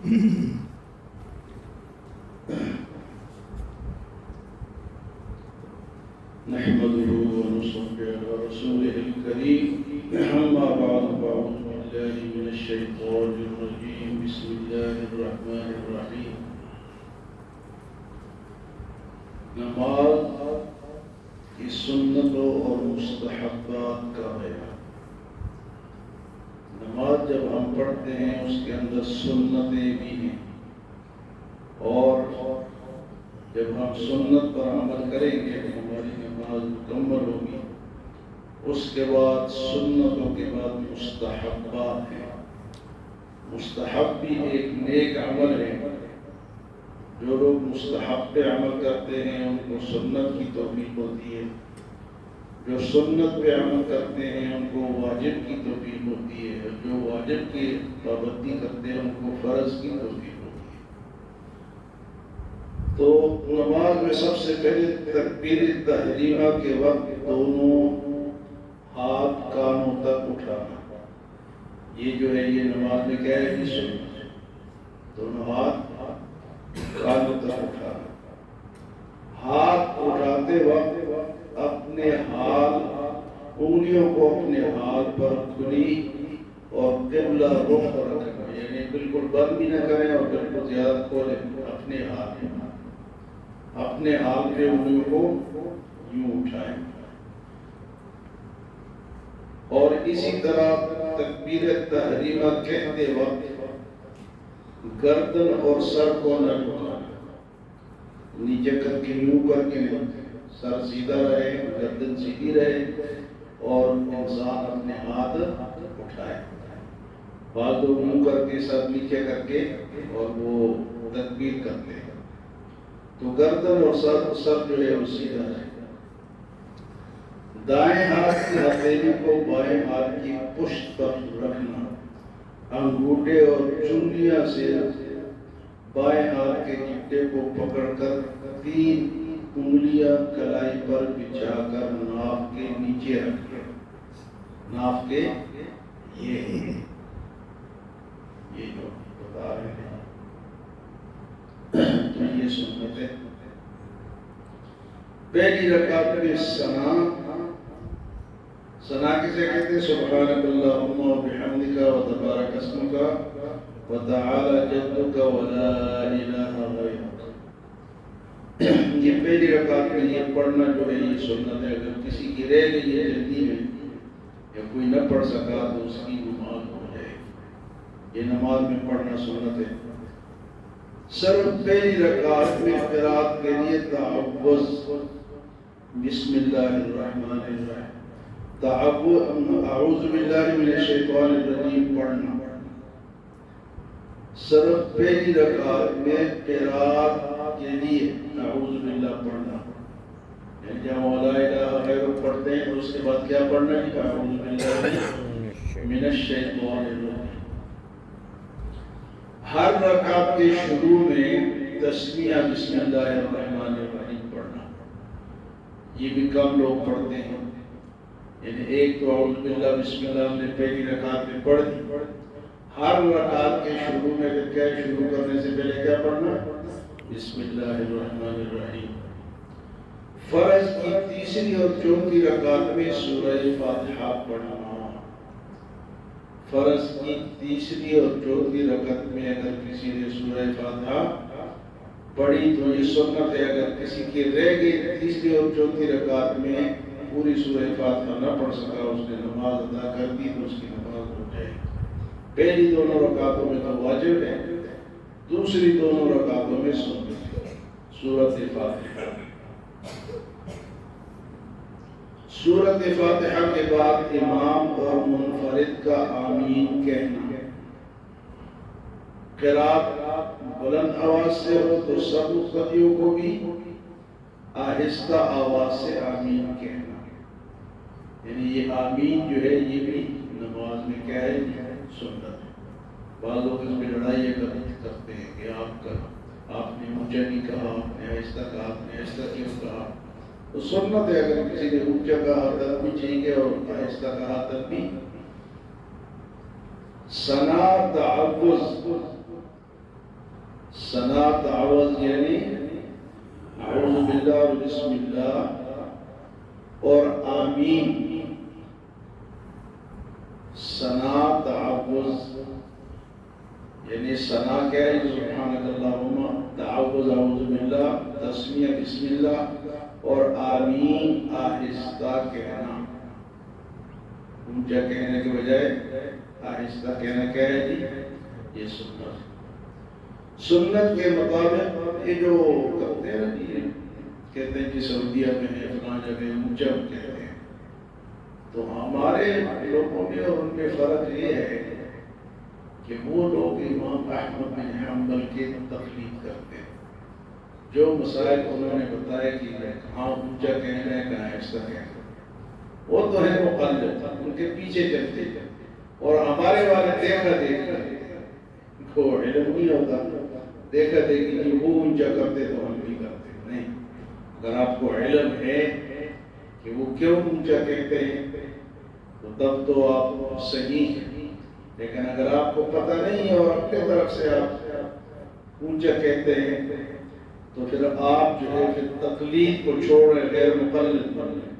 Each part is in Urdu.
نحمده ونصلي على رسوله الكريم أما بعد فأعوذ بالله من الشيطان الرجيم بسم الله الرحمن الرحيم نماز کی سنتوں اور مستحبات کا بیان۔ نماز جب ہم پڑھتے ہیں اس کے اندر سنتیں بھی ہیں، اور جب ہم سنت پر عمل کریں گے تو ہماری نماز مکمل ہوگی۔ اس کے بعد سنتوں کے بعد مستحبات ہیں۔ مستحب بھی ایک نیک عمل ہے۔ جو لوگ مستحب پہ عمل کرتے ہیں ان کو سنت کی توفیق ہوتی ہے، جو سنت پہ عمل کرتے ہیں ان کو واجب کی توفیق ہوتی ہے، جو واجب کی پابندی کرتے ہیں ان کو فرض کی توفیق ہوتی ہے۔ تو نماز میں سب سے پہلے تکبیر تحریمہ کے وقت دونوں ہاتھ کانوں تک اٹھانا، یہ جو ہے یہ نماز میں کیا ہے؟ سنت۔ دونوں ہاتھ کانوں تک اٹھانا۔ ہاتھ اٹھاتے وقت اپنے انگلیوں کو اپنے ہاتھ پر کھلی اور قبلہ رخ رکھنا، یعنی بالکل بند بھی نہ کریں اور بالکل زیادہ کھولیں۔ اپنے ہاتھ پہ انگلیوں کو یوں اٹھائیں، اور اسی طرح تکبیر تحریمہ کہتے وقت گردن اور سر کو نہ جھکانا، نیچے کر کے یوں کر کے نہیں، سر سیدھا رہے، گردن سیدھی رہے، اور انسان اپنے ہاتھ اٹھائے۔ بعض لوگ یوں کر کے سر نیچے کر کے اور وہ تکبیر کرتے ہیں، تو گردن اور سر جو ہے وہ سیدھا رہے۔ دائیں ہاتھ کی ہتھیلی کو بائیں ہاتھ کی پشت پر رکھنا، انگوٹھے اور چنگلیاں سے بائیں ہاتھ کے چپٹے کو پکڑ کر 3 انگلیاں کلائی پر بچھا کر ناف کے نیچے رکھنا۔ ناف کے یہ جو بتا رہے ہیں تو یہ سنت ہے۔ پہلی رکعت میں ثنا کسے کہتے ہیں؟ سبحانک اللہم و بحمدک و تبارک اسمک و تعالی جدک و لا الہ غیرک۔ یہ پہلی رکعت میں یہ پڑھنا جو ہے یہ سنت ہے۔ اگر کسی کی رہ گئی ہے جلدی میں یا کوئی نہ پڑھ سکا تو اس کی نماز ہو جائے، یہ نماز میں پڑھنا سنت ہے۔ صرف پہلی رکعت میں قرات کے لیے تعوذ بسم اللہ الرحمن الرحیم، اعوذ باللہ من الشیطان الرجیم پڑھنا۔ صرف پہلی رکعت میں قرات کے لیے اعوذ باللہ پڑھنا، یعنی جب لا الہ غیر پڑھتے ہیں تو اس کے بعد کیا پڑھنا ہے؟ اعوذ باللہ من الشیطان الرجیم۔ ہر رکعت کے شروع میں تسمیہ بسم اللہ الرحمن الرحیم پڑھنا، یہ بھی کم لوگ پڑھتے ہیں، یعنی ایک تو اعوذ باللہ بسم اللہ نے پہلی رکعت میں پڑھ دی۔ ہر رکعت کے شروع میں کیا شروع کرنے سے پہلے کیا پڑھنا؟ بسم اللہ الرحمن الرحیم۔ فرض کی تیسری اور چوتھی رکعت میں سورہ فاتحہ پڑھنا۔ فرض کی تیسری اور چوتھی رکعت میں اگر کسی نے سورہ فاتحہ پڑھی تو یہ سنت ہے۔ اگر کسی کی رہ گئی تیسری اور چوتھی رکعت میں پوری سورہ فاتحہ نہ پڑھ سکا، اس نے نماز ادا کر دی تو اس کی نماز ہو جائے۔ پہلی دونوں رکعتوں میں تو واجب ہے، دوسری دونوں رکعتوں میں سنت ہے۔ سورۃ فاتحہ۔ سورۃ فاتحہ کے بعد امام اور منفرد کا آمین کہنا۔ قرات بلند آواز سے ہو تو سب مقتدیوں کو بھی آہستہ آواز سے آمین کہنا، یعنی یہ آمین جو ہے یہ بھی نماز میں کیا ہے؟ سنت ہے۔ بعض لوگ اس میں لڑائی کرتے ہیں کہ آپ نے اونچا نہیں کہا، آپ نے آہستہ کہا، آپ نے آہستہ کیوں کہا؟ تو سنت ہے، اگر کسی نے اونچا کہا تب بھی ٹھیک ہے اور آہستہ کہا تب بھی۔ ثنا تعوذ ثنا تعوذ یعنی اعوذ باللہ و بسم اللہ، اور آمین ثنا تعوذ یعنی ثنا کیا ہے؟ سبحانک اللہم، تعوذ اعوذ باللہ، تسمیہ بسم اللہ، اور آمین آہستہ کہنا، اونچا کہنے کے بجائے آہستہ کہنا کیا ہے جی؟ یہ سنت۔ سنت کے مطابق یہ جو کرتے ہیں جی، کہتے ہیں کہ سعودیہ میں ہے فلاں جگہ اونچا کہتے ہیں، تو ہمارے لوگوں میں اور ان میں فرق یہ ہے کہ وہ لوگ امام احمد بن حنبل کی تقلید کرتے ہیں، جو مسائل انہوں نے بتایا کہ کہاں اونچا کہنا ہے کہاں آہستہ کہنا ہے، وہ تو ہے مقلد، ان کے پیچھے چلتے ہیں، اور ہمارے والے دیکھا دیکھا کو علم نہیں ہوتا، دیکھا دیکھی کہ وہ اونچا کرتے تو ہم بھی کرتے نہیں۔ اگر آپ کو علم ہے کہ وہ کیوں اونچا کہتے ہیں تو تب تو آپ صحیح ہیں، لیکن اگر آپ کو پتہ نہیں ہے اور اپنے طرف سے آپ اونچا کہتے ہیں تو پھر آپ جو ہے پھر تقلید کو چھوڑ رہے، غیر مقلد بن رہے۔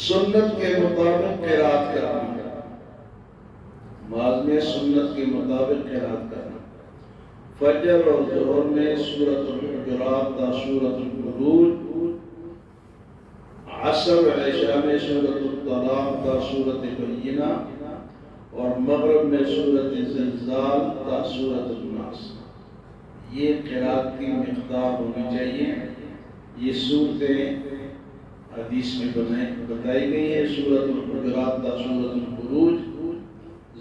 سنت کے مطابق قرات کرنا، نماز میں سنت کے مطابق قرات کرنا، فجر اور ظہر میں سورۃ الحجرات تا سورۃ البروج، عصر و عشاء میں سورۃ الطلاق تا سورۃ بینہ، اور مغرب میں سورۃ زلزال تا سورۃ الناس۔ یہ قرات کی مقدار ہونی چاہیے۔ یہ صورتیں حدیث میں بتائی گئی ہیں، سورۃ الحجرات تا سورۃ البروج،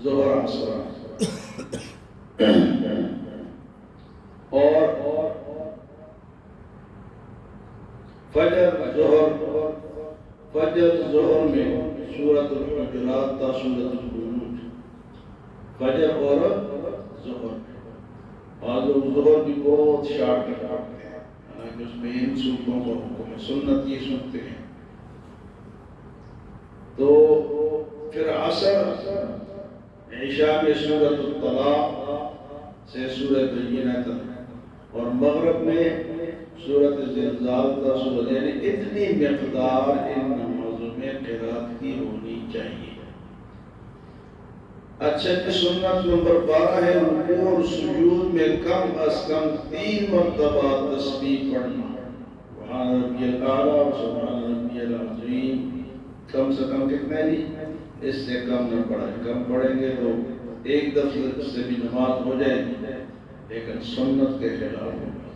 ظہر عصر، اور فجر ظہر میں سورۃ الحجرات تا سورۃ البروج، فجر اور ظہر۔ بعض لوگ ظہر بھی بہت شارٹ کرتے ہیں، حالانکہ اس میں ان صورتوں کو حکم سنت یہ سنتے ہیں۔ تو پھر عصر عشاء میں سورۃ الطلاق سے سورۃ بینہ تک، اور مغرب میں سورۃ زلزال تا سورۃ، یعنی اتنی مقدار ان نمازوں میں قرات کی ہونی چاہیے۔ اچھا جی، سنت نمبر 12 ہے رکوع اور سجود میں کم از کم 3 مرتبہ تسبیح پڑھنا، سبحان ربی الاعلیٰ و سبحان ربی العظیم۔ کم سے کم کتنے نہیں، اس سے کم نہ پڑھیں، کم پڑھیں گے تو ایک دفعہ سے بھی نماز ہو جائے گی لیکن سنت کے خلاف ہوگا۔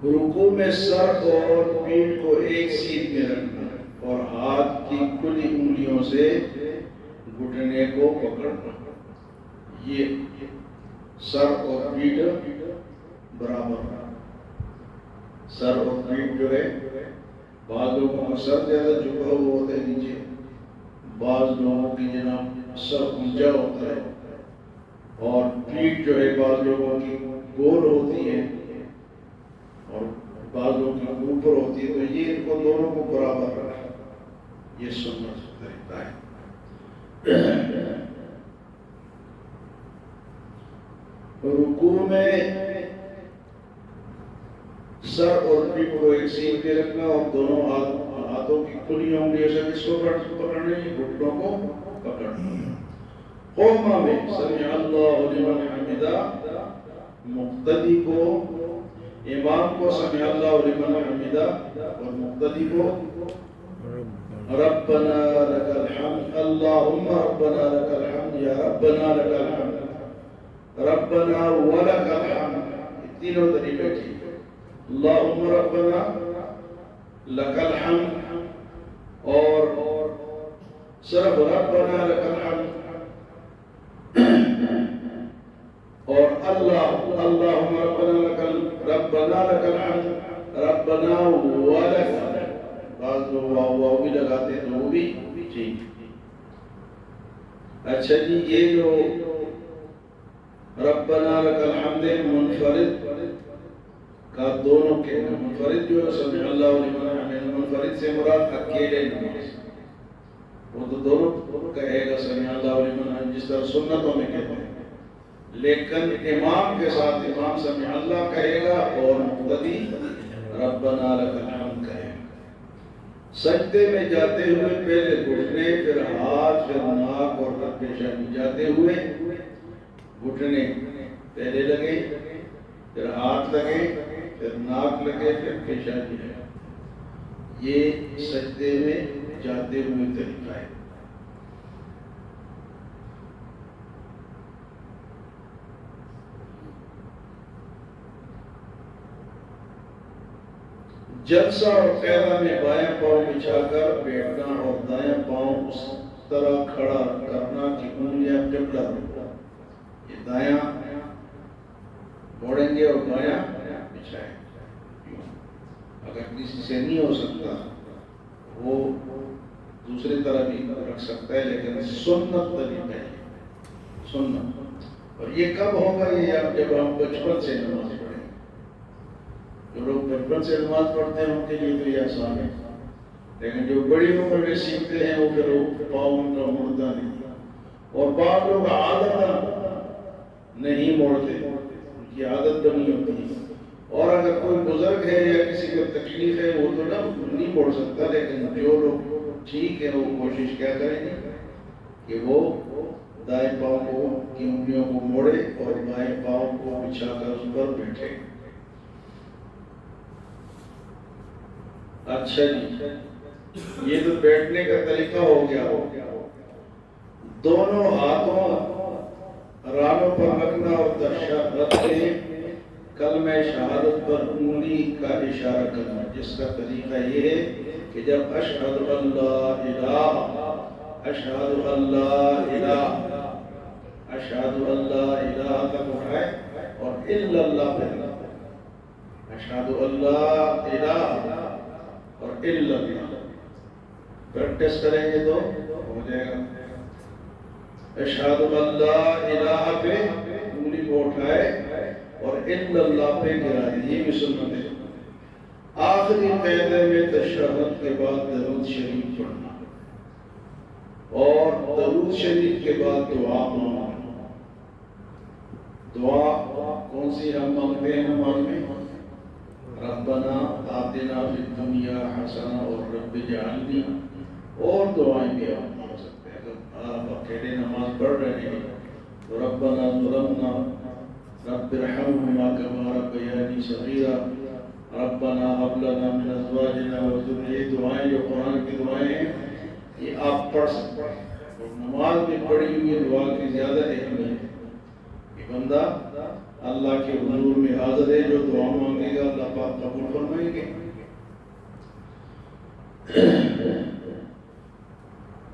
رکوع میں سر اور پیٹھ کو ایک سیدھ میں رکھنا اور ہاتھ کی کھلی انگلیوں سے گھٹنے کو پکڑنا، یہ سر اور پیٹھ برابر، سر اور پیٹھ جو ہے، بعض لوگوں کا سر زیادہ جھکا ہوا ہوتا ہے نیچے، بعض لوگوں کی جناب سر اونچا ہوتا ہے، اور پیٹھ جو ہے بعض لوگوں کی گول ہوتی ہے اور بعض لوگوں کی اوپر ہوتی ہے، تو یہ ان کو دونوں کو برابر رکھنا، یہ سنت طریقہ ہے۔ رکوع میں سر اور پیٹھ کو ایک سیدھ پہ رکھنا اور دونوں ہاتھوں کی کھلی انگلیوں سے کس کو پکڑنا ہے؟ گھٹنوں کو پکڑنا۔ قوما میں سمع اللہ لمن حمدہ، مقتدی کو، امام کو سمع اللہ لمن حمدہ اور مقتدی کو ربنا لك الحمد، اللهم ربنا لك الحمد، یا ربنا لك الحمد، ربنا ولك الحمد، تینوں طریقے ٹھیک ہے۔ اللهم ربنا لك الحمد اور صرف ربنا لك الحمد، اور اللهم ربنا لك الحمد، ربنا ولك، بعض لوگ واو بھی لگاتے ہیں تو وہ بھی ٹھیک۔ اچھا جی، یہ جو ربنا لك الحمد منفرد کا دونوں کہنا، منفرد جو ہے سمع اللہ لمن حمدہ، منفرد سے مراد اکیلے نماز، وہ تو دونوں کہے گا سمع اللہ لمن حمدہ، جس طرح سنتوں میں کہتے ہیں لیکن امام کے ساتھ امام سمع اللہ کہے گا اور مقتدی ربنا لک الحمد کہے گا۔ سجدے میں جاتے ہوئے پہلے گھٹنے، پھر ہاتھ، پھر ناک اور رب پیشانی جاتے ہوئے گھٹنے پہلے لگے، پھر ہاتھ لگے، پھر ناک لگے، پھر پیشانی لگے۔ یہ سجدے میں جاتے ہوئے طریقہ ہے۔ جلسہ اور قیام میں بایاں پاؤں بچھا کر بیٹھنا اور دایاں پاؤں اس طرح کھڑا کرنا کہ انگلیاں قبلہ رخ۔ یہ دایاں موڑیں گے اور بایاں بچھائیں گے۔ اگر کسی سے نہیں ہو سکتا وہ دوسری طرح بھی رکھ سکتا ہے، لیکن سنت طریقہ ہے، سنت۔ اور یہ کب ہوگا؟ یہ جب ہم بچپن سے نماز پڑھیں۔ جو لوگ بچپن سے نماز پڑھتے ہیں ان کے لیے تو یہ آسان ہے، لیکن جو بڑی عمر میں سیکھتے ہیں وہ پھر پاؤں ان کا مڑتا نہیں۔ اور بعض لوگ عادت نہیں موڑتے، ان کی عادت بنی ہوتی ہے۔ اور اگر کوئی بزرگ ہے یا کسی کو تکلیف ہے وہ تو نہ نہیں موڑ سکتا، لیکن جو لوگ ٹھیک ہے وہ کوشش کیا کریں گے کہ وہ دائیں پاؤں کو کی انگلیوں کو موڑے اور بائیں پاؤں کو بچھا کر اس پر بیٹھے۔ اچھا جی، یہ تو بیٹھنے کا طریقہ ہو گیا۔ دونوں ہاتھوں رانوں پر رکھنا اور تشہد کے کلمہ شہادت پر انگلی کا اشارہ کرنا، جس کا طریقہ یہ ہے کہ جب اشہد اللہ الہ، اشہد اللہ الہ، اشہد اللہ الہ تک اٹھائے اور الا اللہ پہ، اشہد اللہ الہ اور الا اللہ۔ پریکٹس کریں گے تو ہو جائے گا۔ اشہد اللہ الہ پہ انگلی کو اٹھائے اور الا اللہ پہ گرا دی، یہ بھی سنت ہے۔ آخری قاعدے میں تشہد کے بعد درود شریف پڑھنا اور درود شریف کے بعد دعا مانگنا۔ دعا کون سی ہم مانگتے ہیں نماز میں؟ ربنا آتنا فی الدنیا حسنہ اور رب اجعلنی، اور دعائیں بھی آپ پڑھ سکتے ہیں۔ اگر آپ اکیلے نماز پڑھ رہے ہیں تو ربنا ظلمنا رب ارحمہما کما ربیانی صغیرا، ربنا هب لنا من ازواجنا وذریتنا، دعائیں جو قرآن کی دعائیں ہیں یہ آپ پڑھ سکتے ہیں۔ اور نماز میں پڑھی ہوئی دعا کی زیادہ اہمیت ہے کہ بندہ اللہ کے حضور میں حاضر ہے، جو دعا مانگے گا اللہ پاک قبول فرمائیں گے۔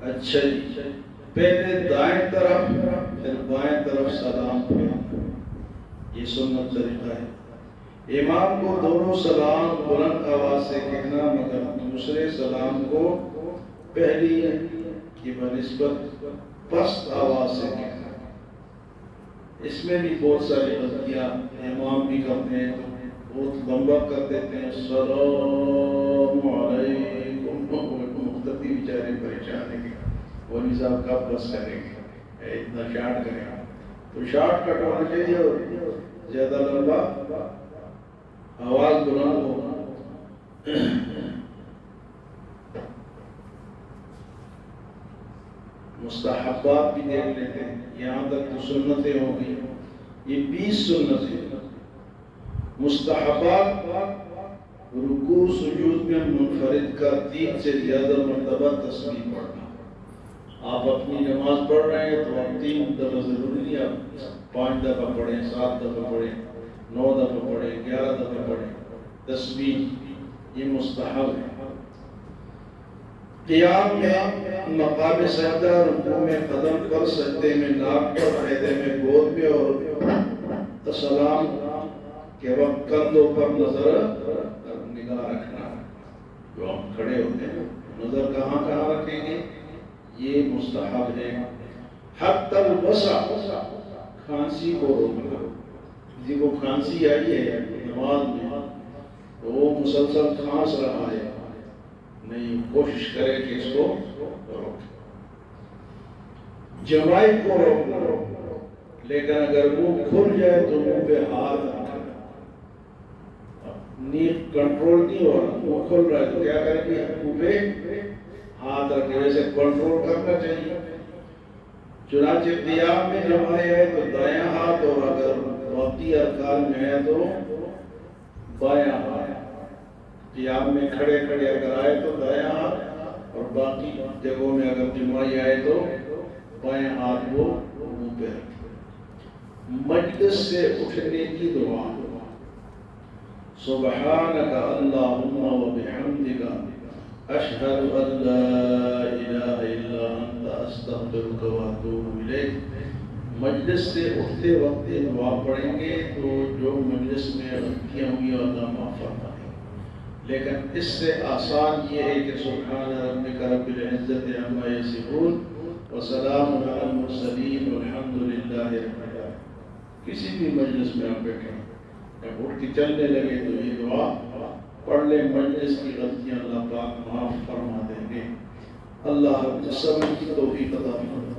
اچھا جی، پہلے دائیں طرف پھر بائیں طرف سلام پھیرنا، یہ سنت طریقہ ہے۔ امام کو دونوں سلام بلند آواز سے کہنا، مگر دوسرے سلام کو پہلی کی بنسبت پست آواز سے کہنا۔ اس میں بھی بہت ساری غلطیاں امام بھی کرتے ہیں، بہت لمبا کر دیتے ہیں، السلام علیکم، مقتدی بیچارے پریشان ہیں، مولوی صاحب کب بس کریں گے، اتنا شارٹ کریں گے۔ تو شارٹ کٹ ہونا چاہیے اور زیادہ لمبا، آواز بلند ہو۔ مستحبات بھی دیکھ لیتے ہیں، یہاں تک تو سنتیں ہو گئی، یہ 20 سنتیں۔ مستحبات، رکوع سجود میں منفرد کا 3 سے زیادہ مرتبہ تسبیح پڑھنا۔ آپ اپنی نماز پڑھ رہے ہیں تو آپ 3 دفعہ ضروری نہیں، آپ 5 دفعہ پڑھیں، 7 دفعہ پڑھیں، 9 دفعہ پڑھیں، 11 دفعہ پڑھیں تسبیح، یہ مستحب ہے۔ قیام میں مقام سجدہ، رکوع میں قدم پر، سجدے میں ناک پر، قعدے میں گود میں، اور سلام کے وقت کندھوں پر نگاہ رکھنا۔ جو ہم کھڑے ہوتے ہیں نظر کہاں کہاں رکھیں گے، یہ مستحب ہے۔ حتی الوسع، کھانسی کو روکنا۔ کسی کو کھانسی آئی ہے نماز میں تو وہ مسلسل کھانس رہا ہے، نہیں، کوشش کرے کہ اس کو روکے۔ جمائی کو روکنا، لیکن اگر منہ کھل جائے تو منہ پہ ہاتھ رکھیں. نیند کنٹرول نہیں ہو رہا، منہ کھل رہا ہے تو کیا کریں گے؟ منہ پہ ہاتھ رکھیں. ویسے کنٹرول کرنا چاہیے. چنانچہ قیام میں جب آیا ہے تو دایاں ہاتھ، اور اگر باقی ارکان میں ہے تو بایاں ہاتھ. قیام میں کھڑے کھڑے اگر آئے تو دایاں ہاتھ، اور باقی جگہوں میں اگر جماعی آئے تو بایاں ہاتھ وہ منہ پہ رکھے. مجلس سے اٹھنے کی دعا: سبحانک اللہم و بحمدک اشہد ان لا الہ الا انت استغفرک و اتوب الیک. مجلس سے اٹھتے وقت یہ دعا پڑھیں گے تو جو مجلس میں غلطیاں ہوئی اللہ معاف فرما دے. لیکن اس سے آسان یہ ہے کہ سبحان ربک رب العزت عما یصفون وسلام علی المرسلین والحمد للہ رب العالمین. کسی بھی مجلس میں آپ بیٹھیں، جب اٹھ کے چلنے لگے تو یہ دعا پڑھ لیں. مجلس کی غلطیاں اللہ پاک معاف فرما دیں گے. اللہ ہم سب کی توفیق عطا فرمائے.